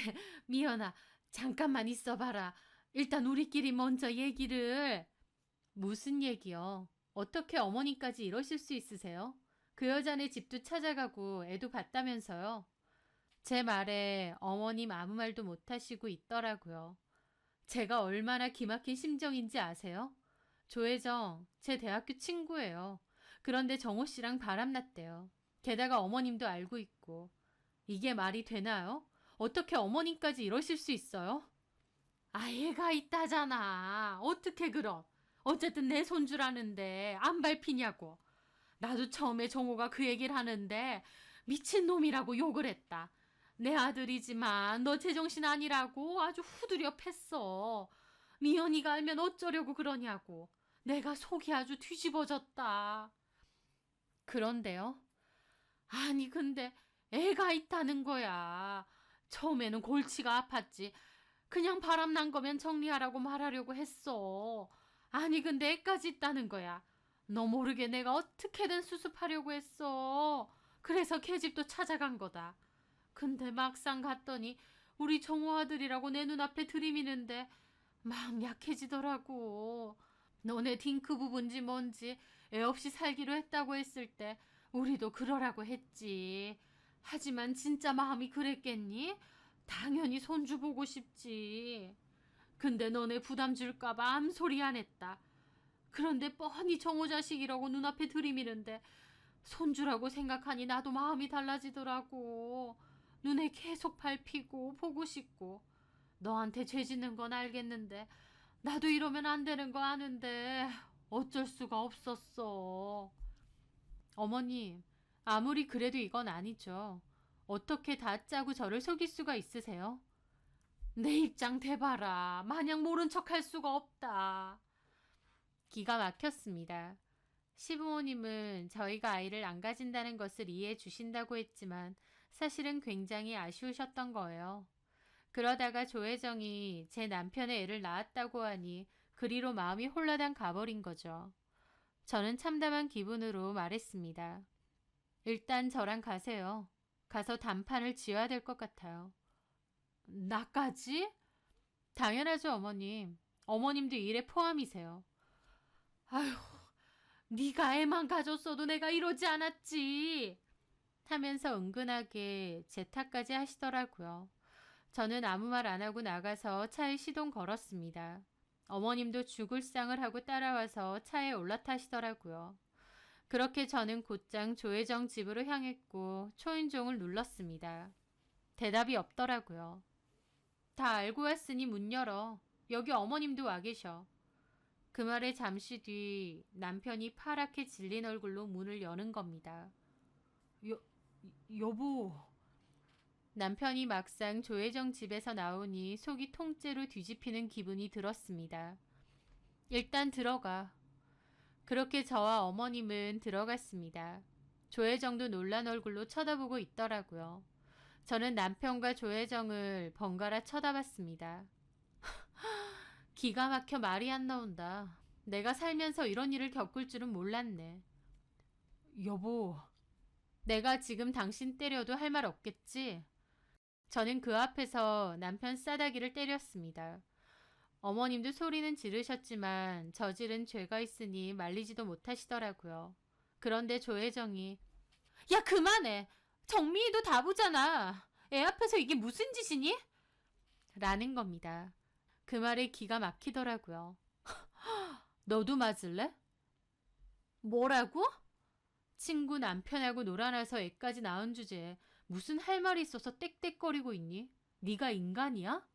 미연아, 잠깐만 있어봐라. 일단 우리끼리 먼저 얘기를. 무슨 얘기요? 어떻게 어머니까지 이러실 수 있으세요? 그 여자네 집도 찾아가고 애도 봤다면서요. 제 말에 어머님 아무 말도 못하시고 있더라고요. 제가 얼마나 기막힌 심정인지 아세요? 조혜정, 제 대학교 친구예요. 그런데 정호 씨랑 바람났대요. 게다가 어머님도 알고 있고. 이게 말이 되나요? 어떻게 어머님까지 이러실 수 있어요? 아이가 있다잖아. 어떻게 그럼? 어쨌든 내 손주라는데 안 밟히냐고. 나도 처음에 정호가 그 얘기를 하는데 미친놈이라고 욕을 했다. 내 아들이지만 너 제정신 아니라고 아주 후두려 팼어. 미연이가 알면 어쩌려고 그러냐고. 내가 속이 아주 뒤집어졌다. 그런데요? 아니 근데 애가 있다는 거야. 처음에는 골치가 아팠지. 그냥 바람난 거면 정리하라고 말하려고 했어. 아니 근데 애까지 있다는 거야. 너 모르게 내가 어떻게든 수습하려고 했어. 그래서 걔집도 찾아간 거다. 근데 막상 갔더니 우리 정호 아들이라고 내 눈앞에 들이미는데 마음 약해지더라고. 너네 딩크 부분지 뭔지 애 없이 살기로 했다고 했을 때 우리도 그러라고 했지. 하지만 진짜 마음이 그랬겠니? 당연히 손주 보고 싶지. 근데 너네 부담 줄까봐 암소리 안 했다. 그런데 뻔히 정호 자식이라고 눈앞에 들이미는데 손주라고 생각하니 나도 마음이 달라지더라고. 눈에 계속 밟히고 보고 싶고. 너한테 죄 짓는 건 알겠는데 나도 이러면 안 되는 거 아는데 어쩔 수가 없었어. 어머님, 아무리 그래도 이건 아니죠. 어떻게 다 짜고 저를 속일 수가 있으세요? 내 입장 대봐라. 마냥 모른 척 할 수가 없다. 기가 막혔습니다. 시부모님은 저희가 아이를 안 가진다는 것을 이해해 주신다고 했지만 사실은 굉장히 아쉬우셨던 거예요. 그러다가 조혜정이 제 남편의 애를 낳았다고 하니 그리로 마음이 홀라당 가버린 거죠. 저는 참담한 기분으로 말했습니다. 일단 저랑 가세요. 가서 단판을 지어야 될 것 같아요. 나까지? 당연하죠, 어머님. 어머님도 일에 포함이세요. 아휴, 네가 애만 가졌어도 내가 이러지 않았지. 하면서 은근하게 제 탓까지 하시더라고요. 저는 아무 말 안 하고 나가서 차에 시동 걸었습니다. 어머님도 죽을 상을 하고 따라와서 차에 올라타시더라고요. 그렇게 저는 곧장 조혜정 집으로 향했고 초인종을 눌렀습니다. 대답이 없더라고요. 다 알고 왔으니 문 열어. 여기 어머님도 와 계셔. 그 말에 잠시 뒤 남편이 파랗게 질린 얼굴로 문을 여는 겁니다. 여, 여보. 남편이 막상 조혜정 집에서 나오니 속이 통째로 뒤집히는 기분이 들었습니다. 일단 들어가. 그렇게 저와 어머님은 들어갔습니다. 조혜정도 놀란 얼굴로 쳐다보고 있더라고요. 저는 남편과 조혜정을 번갈아 쳐다봤습니다. 기가 막혀 말이 안 나온다. 내가 살면서 이런 일을 겪을 줄은 몰랐네. 여보, 내가 지금 당신 때려도 할 말 없겠지? 저는 그 앞에서 남편 싸다기를 때렸습니다. 어머님도 소리는 지르셨지만 저지른 죄가 있으니 말리지도 못하시더라고요. 그런데 조혜정이 야 그만해. 정민이도 다 보잖아. 애 앞에서 이게 무슨 짓이니? 라는 겁니다. 그 말에 기가 막히더라고요. 너도 맞을래? 뭐라고? 친구 남편하고 놀아나서 애까지 낳은 주제에 무슨 할 말이 있어서 떽떽거리고 있니? 네가 인간이야?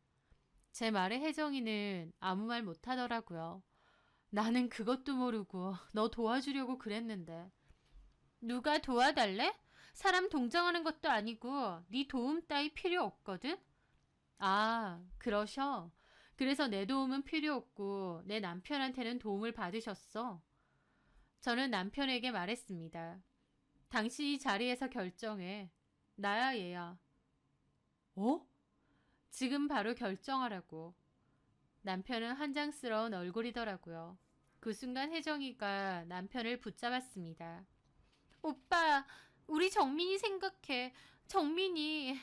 제 말에 혜정이는 아무 말 못하더라고요. 나는 그것도 모르고 너 도와주려고 그랬는데. 누가 도와달래? 사람 동정하는 것도 아니고 네 도움 따위 필요 없거든? 아, 그러셔. 그래서 내 도움은 필요 없고 내 남편한테는 도움을 받으셨어. 저는 남편에게 말했습니다. 당신이 자리에서 결정해. 나야 얘야. 어? 지금 바로 결정하라고. 남편은 한장스러운 얼굴이더라고요. 그 순간 혜정이가 남편을 붙잡았습니다. 오빠, 우리 정민이 생각해. 정민이,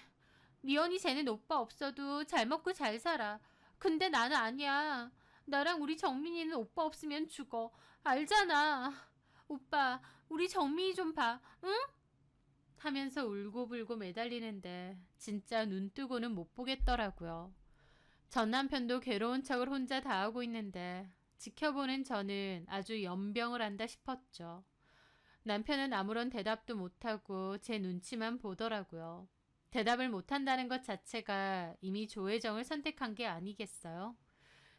미연이 쟤는 오빠 없어도 잘 먹고 잘 살아. 근데 나는 아니야. 나랑 우리 정민이는 오빠 없으면 죽어. 알잖아. 오빠, 우리 정민이 좀 봐. 응? 하면서 울고불고 매달리는데 진짜 눈 뜨고는 못 보겠더라고요. 전 남편도 괴로운 척을 혼자 다 하고 있는데 지켜보는 저는 아주 연병을 한다 싶었죠. 남편은 아무런 대답도 못하고 제 눈치만 보더라고요. 대답을 못한다는 것 자체가 이미 조혜정을 선택한 게 아니겠어요?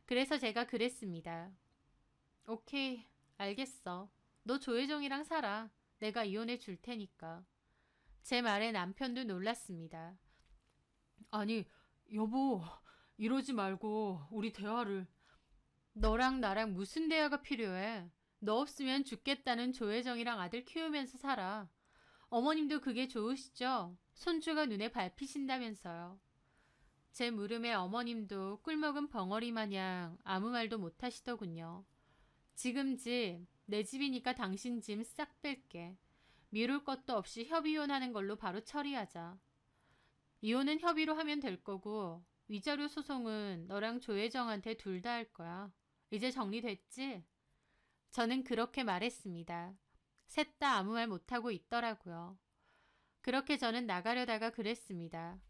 그래서 제가 그랬습니다. 오케이, 알겠어. 너 조혜정이랑 살아. 내가 이혼해 줄 테니까. 제 말에 남편도 놀랐습니다. 아니, 여보, 이러지 말고 우리 대화를. 너랑 나랑 무슨 대화가 필요해? 너 없으면 죽겠다는 조혜정이랑 아들 키우면서 살아. 어머님도 그게 좋으시죠? 손주가 눈에 밟히신다면서요. 제 물음에 어머님도 꿀먹은 벙어리 마냥 아무 말도 못 하시더군요. 지금 집, 내 집이니까 당신 짐 싹 뺄게. 미룰 것도 없이 협의혼하는 걸로 바로 처리하자. 이혼은 협의로 하면 될 거고 위자료 소송은 너랑 조혜정한테 둘 다 할 거야. 이제 정리됐지? 저는 그렇게 말했습니다. 셋 다 아무 말 못하고 있더라고요. 그렇게 저는 나가려다가 그랬습니다.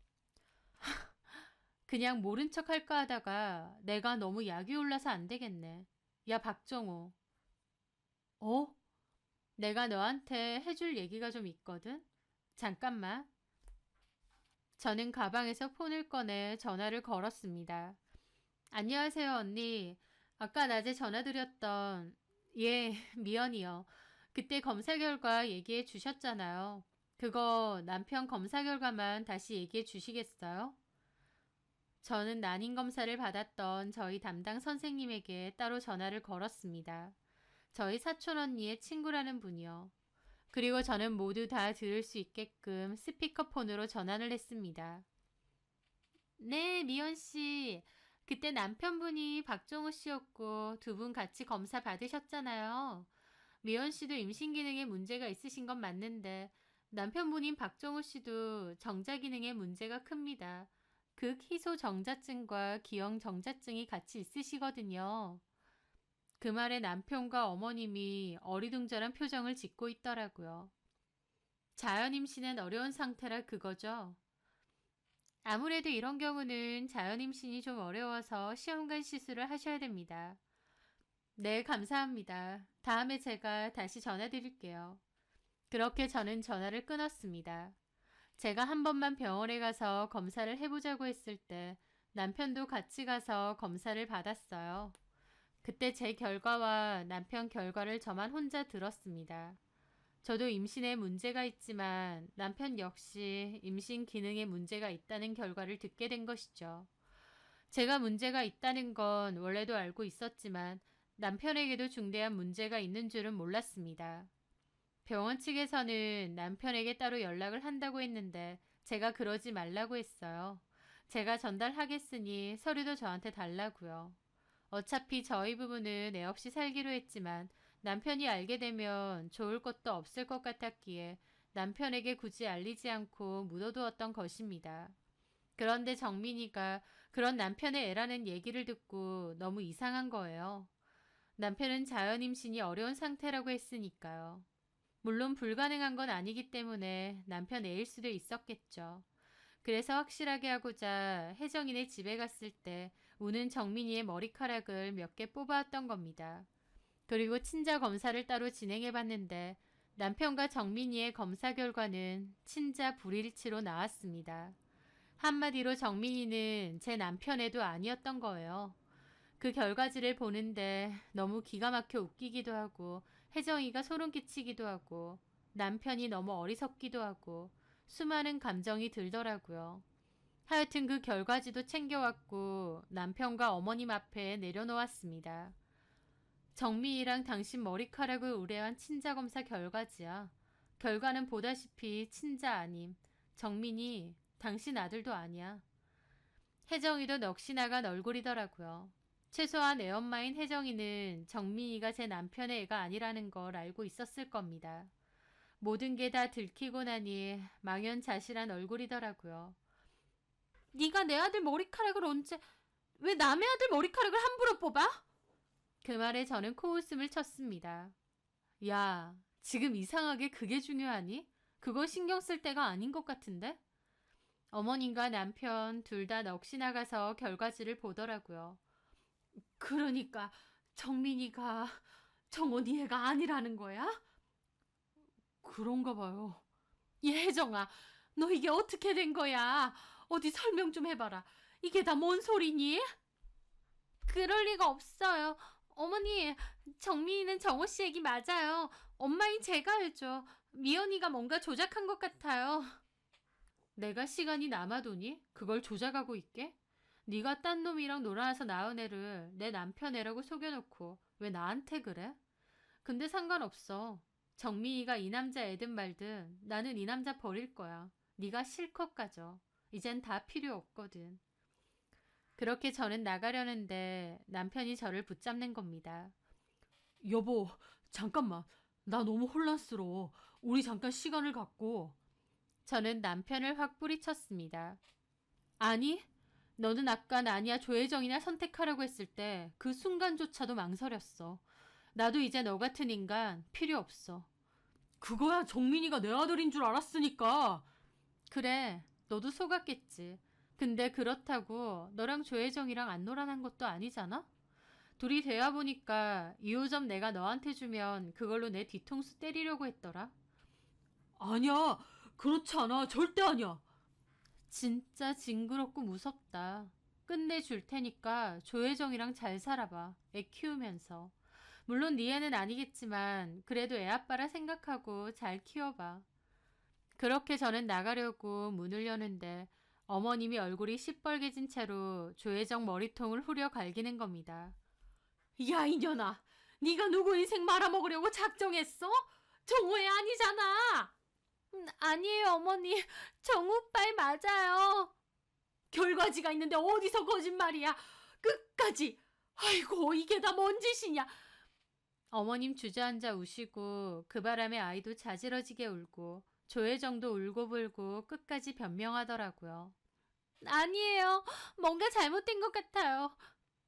그냥 모른 척 할까 하다가 내가 너무 약이 올라서 안 되겠네. 야, 박정호. 어? 내가 너한테 해줄 얘기가 좀 있거든? 잠깐만. 저는 가방에서 폰을 꺼내 전화를 걸었습니다. 안녕하세요, 언니. 아까 낮에 전화드렸던, 예, 미연이요. 그때 검사 결과 얘기해 주셨잖아요. 그거 남편 검사 결과만 다시 얘기해 주시겠어요? 저는 난임 검사를 받았던 저희 담당 선생님에게 따로 전화를 걸었습니다. 저희 사촌 언니의 친구라는 분이요. 그리고 저는 모두 다 들을 수 있게끔 스피커폰으로 전화를 했습니다. 네, 미연 씨. 그때 남편분이 박정우 씨였고 두 분 같이 검사 받으셨잖아요. 미연 씨도 임신 기능에 문제가 있으신 건 맞는데 남편분인 박정우 씨도 정자 기능에 문제가 큽니다. 극희소 정자증과 기형 정자증이 같이 있으시거든요. 그 말에 남편과 어머님이 어리둥절한 표정을 짓고 있더라고요. 자연 임신은 어려운 상태라 그거죠. 아무래도 이런 경우는 자연 임신이 좀 어려워서 시험관 시술을 하셔야 됩니다. 네, 감사합니다. 다음에 제가 다시 전화 드릴게요. 그렇게 저는 전화를 끊었습니다. 제가 한 번만 병원에 가서 검사를 해보자고 했을 때 남편도 같이 가서 검사를 받았어요. 그때 제 결과와 남편 결과를 저만 혼자 들었습니다. 저도 임신에 문제가 있지만 남편 역시 임신 기능에 문제가 있다는 결과를 듣게 된 것이죠. 제가 문제가 있다는 건 원래도 알고 있었지만 남편에게도 중대한 문제가 있는 줄은 몰랐습니다. 병원 측에서는 남편에게 따로 연락을 한다고 했는데 제가 그러지 말라고 했어요. 제가 전달하겠으니 서류도 저한테 달라고요. 어차피 저희 부부는 애 없이 살기로 했지만 남편이 알게 되면 좋을 것도 없을 것 같았기에 남편에게 굳이 알리지 않고 묻어두었던 것입니다. 그런데 정민이가 그런 남편의 애라는 얘기를 듣고 너무 이상한 거예요. 남편은 자연 임신이 어려운 상태라고 했으니까요. 물론 불가능한 건 아니기 때문에 남편 애일 수도 있었겠죠. 그래서 확실하게 하고자 혜정이네 집에 갔을 때 우는 정민이의 머리카락을 몇 개 뽑아왔던 겁니다. 그리고 친자 검사를 따로 진행해봤는데 남편과 정민이의 검사 결과는 친자 불일치로 나왔습니다. 한마디로 정민이는 제 남편 애도 아니었던 거예요. 그 결과지를 보는데 너무 기가 막혀 웃기기도 하고 혜정이가 소름 끼치기도 하고 남편이 너무 어리석기도 하고 수많은 감정이 들더라고요. 하여튼 그 결과지도 챙겨왔고 남편과 어머님 앞에 내려놓았습니다. 정민이랑 당신 머리카락을 의뢰한 친자검사 결과지야. 결과는 보다시피 친자 아님. 정민이 당신 아들도 아니야. 혜정이도 넋이 나간 얼굴이더라고요. 최소한 애엄마인 혜정이는 정민이가 제 남편의 애가 아니라는 걸 알고 있었을 겁니다. 모든 게 다 들키고 나니 망연자실한 얼굴이더라고요. 네가 내 아들 머리카락을 언제... 왜 남의 아들 머리카락을 함부로 뽑아? 그 말에 저는 코웃음을 쳤습니다. 야, 지금 이상하게 그게 중요하니? 그거 신경 쓸 때가 아닌 것 같은데? 어머님과 남편 둘 다 넋이 나가서 결과지를 보더라고요. 그러니까 정민이가 정원이 애가 아니라는 거야? 그런가 봐요. 혜정아, 너 이게 어떻게 된 거야? 어디 설명 좀 해봐라. 이게 다 뭔 소리니? 그럴 리가 없어요. 어머니, 정민이는 정호 씨 얘기 맞아요. 엄마인 제가 알죠. 미연이가 뭔가 조작한 것 같아요. 내가 시간이 남아도니? 그걸 조작하고 있게? 네가 딴 놈이랑 놀아서 낳은 애를 내 남편 애라고 속여놓고 왜 나한테 그래? 근데 상관없어. 정민이가 이 남자 애든 말든 나는 이 남자 버릴 거야. 네가 실컷 가져. 이젠 다 필요 없거든. 그렇게 저는 나가려는데 남편이 저를 붙잡는 겁니다. 여보, 잠깐만. 나 너무 혼란스러워. 우리 잠깐 시간을 갖고. 저는 남편을 확 뿌리쳤습니다. 아니, 너는 아까 아니야 조혜정이나 선택하라고 했을 때 그 순간조차도 망설였어. 나도 이제 너 같은 인간 필요 없어. 그거야 정민이가 내 아들인 줄 알았으니까. 그래, 너도 속았겠지. 근데 그렇다고 너랑 조혜정이랑 안 놀아난 것도 아니잖아? 둘이 대화 보니까 2호점 내가 너한테 주면 그걸로 내 뒤통수 때리려고 했더라. 아니야, 그렇지 않아. 절대 아니야. 진짜 징그럽고 무섭다. 끝내줄 테니까 조혜정이랑 잘 살아봐. 애 키우면서. 물론 네 애는 아니겠지만 그래도 애 아빠라 생각하고 잘 키워봐. 그렇게 저는 나가려고 문을 여는데 어머님이 얼굴이 시뻘개진 채로 조혜정 머리통을 후려 갈기는 겁니다. 야 이년아, 네가 누구 인생 말아먹으려고 작정했어? 정우애 아니잖아. 아니에요 어머니, 정우 오빠애 맞아요. 결과지가 있는데 어디서 거짓말이야. 끝까지. 아이고 이게 다 뭔 짓이냐. 어머님 주저앉아 우시고 그 바람에 아이도 자지러지게 울고 조혜정도 울고불고 끝까지 변명하더라고요. 아니에요. 뭔가 잘못된 것 같아요.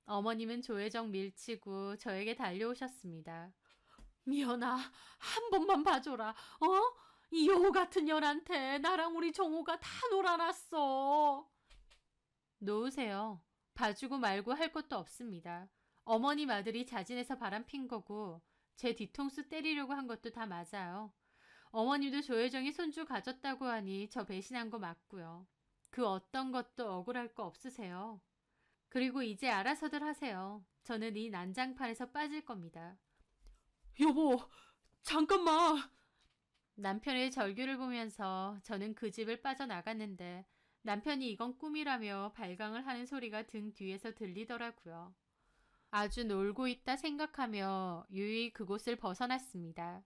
어머님은 조혜정 밀치고 저에게 달려오셨습니다. 미연아, 한 번만 봐줘라. 어? 이 여우 같은 년한테 나랑 우리 정호가 다 놀아놨어. 놓으세요. 봐주고 말고 할 것도 없습니다. 어머님 아들이 자진해서 바람핀 거고 제 뒤통수 때리려고 한 것도 다 맞아요. 어머님도 조혜정이 손주 가졌다고 하니 저 배신한 거 맞고요. 그 어떤 것도 억울할 거 없으세요. 그리고 이제 알아서들 하세요. 저는 이 난장판에서 빠질 겁니다. 여보, 잠깐만. 남편의 절규를 보면서 저는 그 집을 빠져나갔는데 남편이 이건 꿈이라며 발광을 하는 소리가 등 뒤에서 들리더라고요. 아주 놀고 있다 생각하며 유유히 그곳을 벗어났습니다.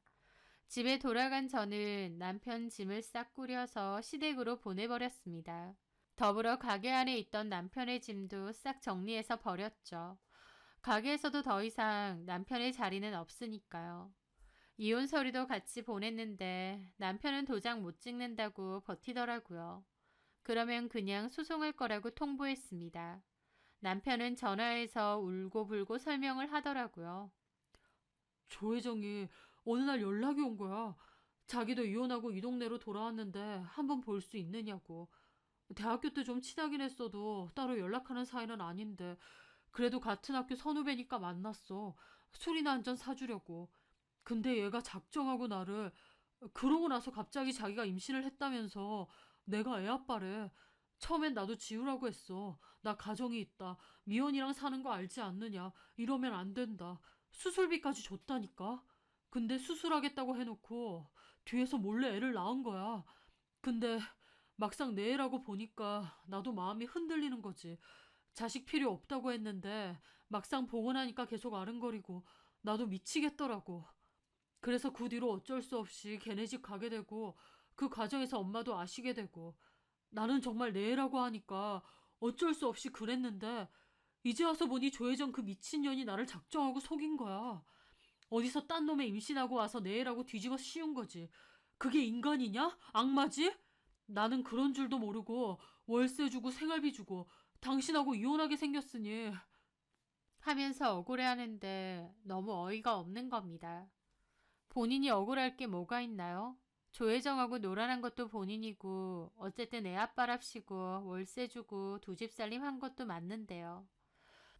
집에 돌아간 저는 남편 짐을 싹 꾸려서 시댁으로 보내버렸습니다. 더불어 가게 안에 있던 남편의 짐도 싹 정리해서 버렸죠. 가게에서도 더 이상 남편의 자리는 없으니까요. 이혼 서류도 같이 보냈는데 남편은 도장 못 찍는다고 버티더라고요. 그러면 그냥 소송할 거라고 통보했습니다. 남편은 전화해서 울고불고 설명을 하더라고요. 조혜정이 어느 날 연락이 온 거야. 자기도 이혼하고 이 동네로 돌아왔는데 한번 볼 수 있느냐고. 대학교 때 좀 친하긴 했어도 따로 연락하는 사이는 아닌데 그래도 같은 학교 선후배니까 만났어. 술이나 한 잔 사주려고. 근데 얘가 작정하고 나를 그러고 나서 갑자기 자기가 임신을 했다면서 내가 애 아빠래. 처음엔 나도 지우라고 했어. 나 가정이 있다. 미연이랑 사는 거 알지 않느냐. 이러면 안 된다. 수술비까지 줬다니까. 근데 수술하겠다고 해놓고 뒤에서 몰래 애를 낳은 거야. 근데 막상 내 애라고 보니까 나도 마음이 흔들리는 거지. 자식 필요 없다고 했는데 막상 보고 나니까 계속 아른거리고 나도 미치겠더라고. 그래서 그 뒤로 어쩔 수 없이 걔네 집 가게 되고 그 과정에서 엄마도 아시게 되고 나는 정말 내 애라고 하니까 어쩔 수 없이 그랬는데 이제 와서 보니 조혜정 그 미친년이 나를 작정하고 속인 거야. 어디서 딴 놈에 임신하고 와서 내 애라고 뒤집어 씌운 거지. 그게 인간이냐? 악마지? 나는 그런 줄도 모르고 월세 주고 생활비 주고 당신하고 이혼하게 생겼으니. 하면서 억울해하는데 너무 어이가 없는 겁니다. 본인이 억울할 게 뭐가 있나요? 조혜정하고 놀아난 것도 본인이고 어쨌든 애 아빠랍시고 월세 주고 두 집 살림 한 것도 맞는데요.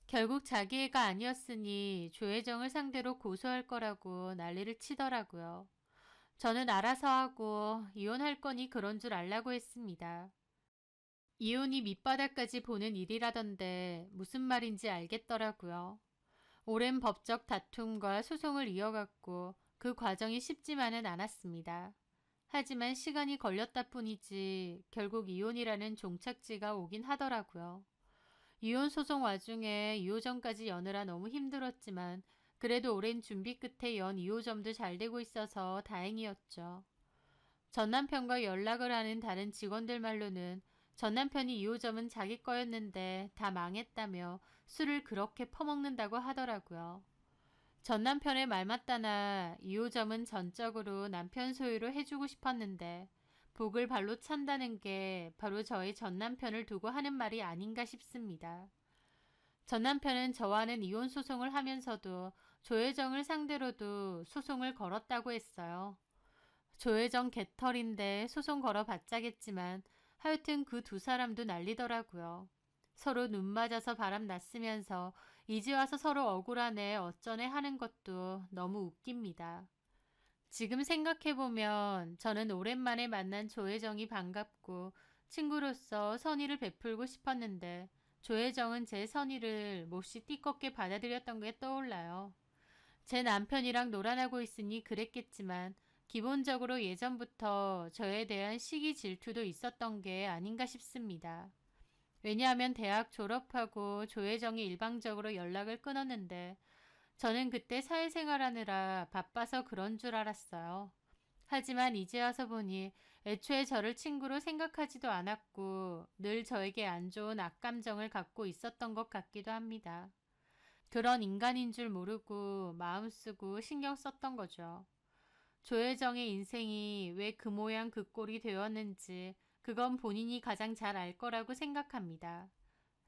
결국 자기 애가 아니었으니 조혜정을 상대로 고소할 거라고 난리를 치더라고요. 저는 알아서 하고 이혼할 거니 그런 줄 알라고 했습니다. 이혼이 밑바닥까지 보는 일이라던데 무슨 말인지 알겠더라고요. 오랜 법적 다툼과 소송을 이어갔고 그 과정이 쉽지만은 않았습니다. 하지만 시간이 걸렸다 뿐이지 결국 이혼이라는 종착지가 오긴 하더라고요. 이혼 소송 와중에 2호점까지 여느라 너무 힘들었지만 그래도 오랜 준비 끝에 연 2호점도 잘 되고 있어서 다행이었죠. 전 남편과 연락을 하는 다른 직원들 말로는 전 남편이 2호점은 자기 거였는데 다 망했다며 술을 그렇게 퍼먹는다고 하더라고요. 전 남편의 말 맞다나 2호점은 전적으로 남편 소유로 해주고 싶었는데 복을 발로 찬다는 게 바로 저의 전 남편을 두고 하는 말이 아닌가 싶습니다. 전 남편은 저와는 이혼 소송을 하면서도 조혜정을 상대로도 소송을 걸었다고 했어요. 조혜정 개털인데 소송 걸어봤자겠지만 하여튼 그 두 사람도 난리더라고요. 서로 눈 맞아서 바람 났으면서 이제 와서 서로 억울하네 어쩌네 하는 것도 너무 웃깁니다. 지금 생각해보면 저는 오랜만에 만난 조혜정이 반갑고 친구로서 선의를 베풀고 싶었는데 조혜정은 제 선의를 몹시 띠껍게 받아들였던 게 떠올라요. 제 남편이랑 놀아나고 있으니 그랬겠지만 기본적으로 예전부터 저에 대한 시기 질투도 있었던 게 아닌가 싶습니다. 왜냐하면 대학 졸업하고 조혜정이 일방적으로 연락을 끊었는데 저는 그때 사회생활하느라 바빠서 그런 줄 알았어요. 하지만 이제 와서 보니 애초에 저를 친구로 생각하지도 않았고 늘 저에게 안 좋은 악감정을 갖고 있었던 것 같기도 합니다. 그런 인간인 줄 모르고 마음 쓰고 신경 썼던 거죠. 조혜정의 인생이 왜 그 모양 그 꼴이 되었는지 그건 본인이 가장 잘 알 거라고 생각합니다.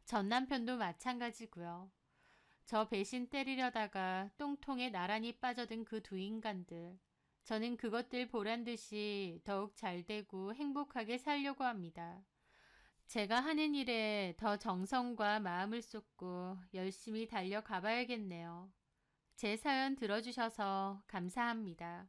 전 남편도 마찬가지고요. 저 배신 때리려다가 똥통에 나란히 빠져든 그 두 인간들. 저는 그것들 보란 듯이 더욱 잘되고 행복하게 살려고 합니다. 제가 하는 일에 더 정성과 마음을 쏟고 열심히 달려가 봐야겠네요. 제 사연 들어주셔서 감사합니다.